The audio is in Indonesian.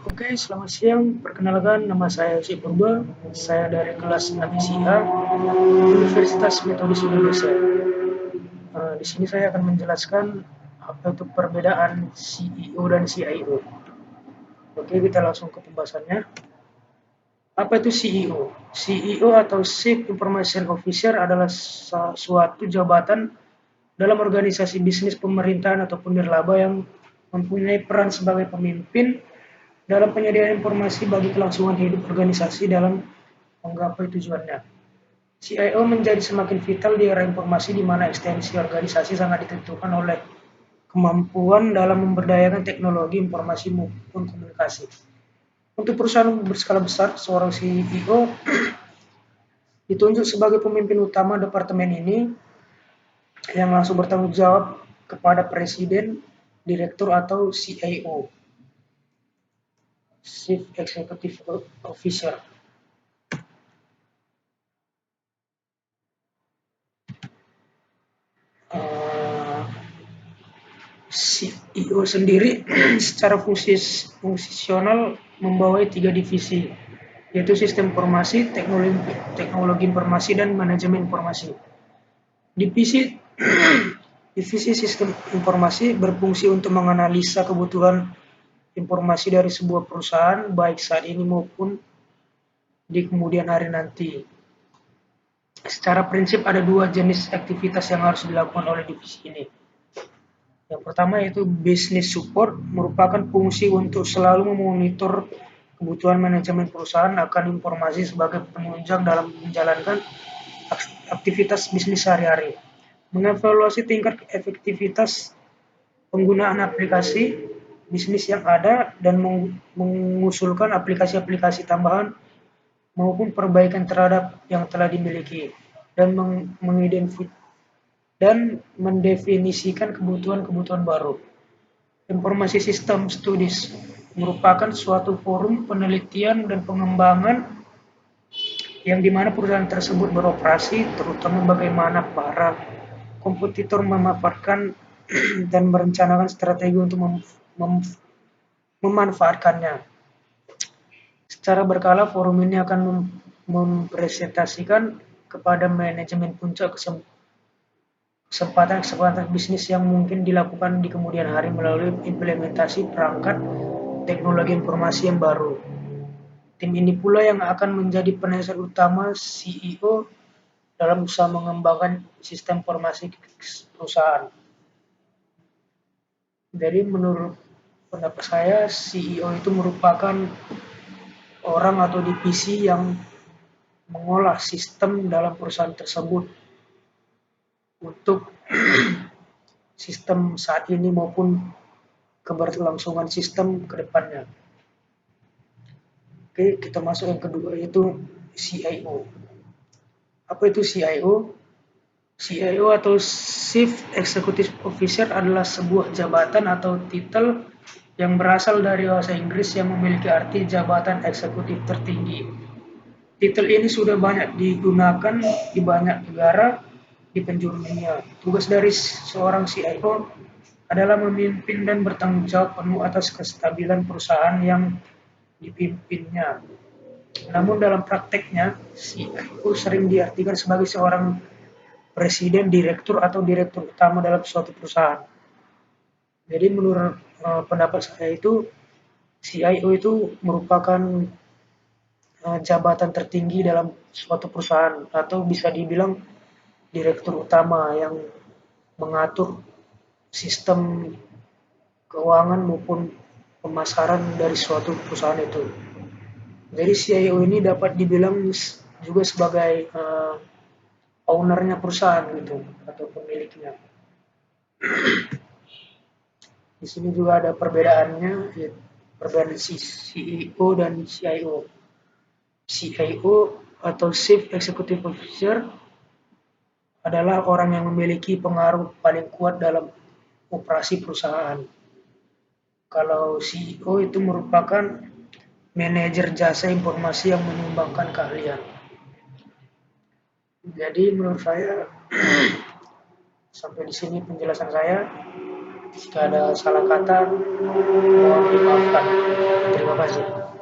Oke, selamat siang. Perkenalkan, nama saya Yossi Purba. Saya dari kelas 6 ISIA, Universitas Metodis Indonesia. Di sini saya akan menjelaskan apa itu perbedaan CEO dan CIO. Oke, kita langsung ke pembahasannya. Apa itu CEO? CEO atau Chief Information Officer adalah suatu jabatan dalam organisasi bisnis pemerintahan ataupun nirlaba yang mempunyai peran sebagai pemimpin dalam penyediaan informasi bagi kelangsungan hidup organisasi dalam menggapai tujuannya. CIO menjadi semakin vital di era informasi di mana ekstensi organisasi sangat ditentukan oleh kemampuan dalam memberdayakan teknologi informasi maupun komunikasi. Untuk perusahaan berskala besar, seorang CEO ditunjuk sebagai pemimpin utama departemen ini yang langsung bertanggung jawab kepada presiden, direktur atau CIO, Chief Executive Officer. CEO sendiri secara fungsional membawai 3 divisi, yaitu sistem informasi, teknologi informasi, dan manajemen informasi. Divisi divisi sistem informasi berfungsi untuk menganalisa kebutuhan informasi dari sebuah perusahaan baik saat ini maupun di kemudian hari nanti. Secara prinsip ada 2 jenis aktivitas yang harus dilakukan oleh divisi ini. Yang pertama yaitu business support, merupakan fungsi untuk selalu memonitor kebutuhan manajemen perusahaan akan informasi sebagai penunjang dalam menjalankan aktivitas bisnis sehari-hari. Mengevaluasi tingkat efektivitas penggunaan aplikasi bisnis yang ada dan mengusulkan aplikasi-aplikasi tambahan maupun perbaikan terhadap yang telah dimiliki dan mendefinisikan kebutuhan-kebutuhan baru. Informasi System Studies merupakan suatu forum penelitian dan pengembangan yang dimana perusahaan tersebut beroperasi, terutama bagaimana para kompetitor memanfaatkan dan merencanakan strategi untuk memanfaatkannya. Secara berkala, forum ini akan mempresentasikan kepada manajemen puncak kesempatan bisnis yang mungkin dilakukan di kemudian hari melalui implementasi perangkat teknologi informasi yang baru. Tim ini pula yang akan menjadi penasihat utama CEO dalam usaha mengembangkan sistem informasi perusahaan. Jadi menurut pendapat saya, CEO itu merupakan orang atau divisi yang mengolah sistem dalam perusahaan tersebut untuk sistem saat ini maupun keberlangsungan sistem ke depannya. Oke, kita masuk yang kedua yaitu CIO. Apa itu CIO? CIO atau Chief Executive Officer adalah sebuah jabatan atau titel yang berasal dari bahasa Inggris yang memiliki arti jabatan eksekutif tertinggi. Titel ini sudah banyak digunakan di banyak negara di penjuru dunia. Tugas dari seorang CIO adalah memimpin dan bertanggung jawab penuh atas kestabilan perusahaan yang dipimpinnya. Namun dalam prakteknya, CIO sering diartikan sebagai seorang presiden, direktur, atau direktur utama dalam suatu perusahaan. Jadi menurut pendapat saya itu, CIO itu merupakan jabatan tertinggi dalam suatu perusahaan atau bisa dibilang direktur utama yang mengatur sistem keuangan maupun pemasaran dari suatu perusahaan itu. Jadi CIO ini dapat dibilang juga sebagai ownernya perusahaan gitu atau pemiliknya. Di sini juga ada perbedaannya, perbedaan CEO dan CIO. CIO atau Chief Executive Officer adalah orang yang memiliki pengaruh paling kuat dalam operasi perusahaan. Kalau CEO itu merupakan manajer jasa informasi yang menyumbangkan keahlian. Jadi menurut saya sampai di sini penjelasan saya. Jika ada salah kata, mohon dimaafkan. Terima Terima kasih.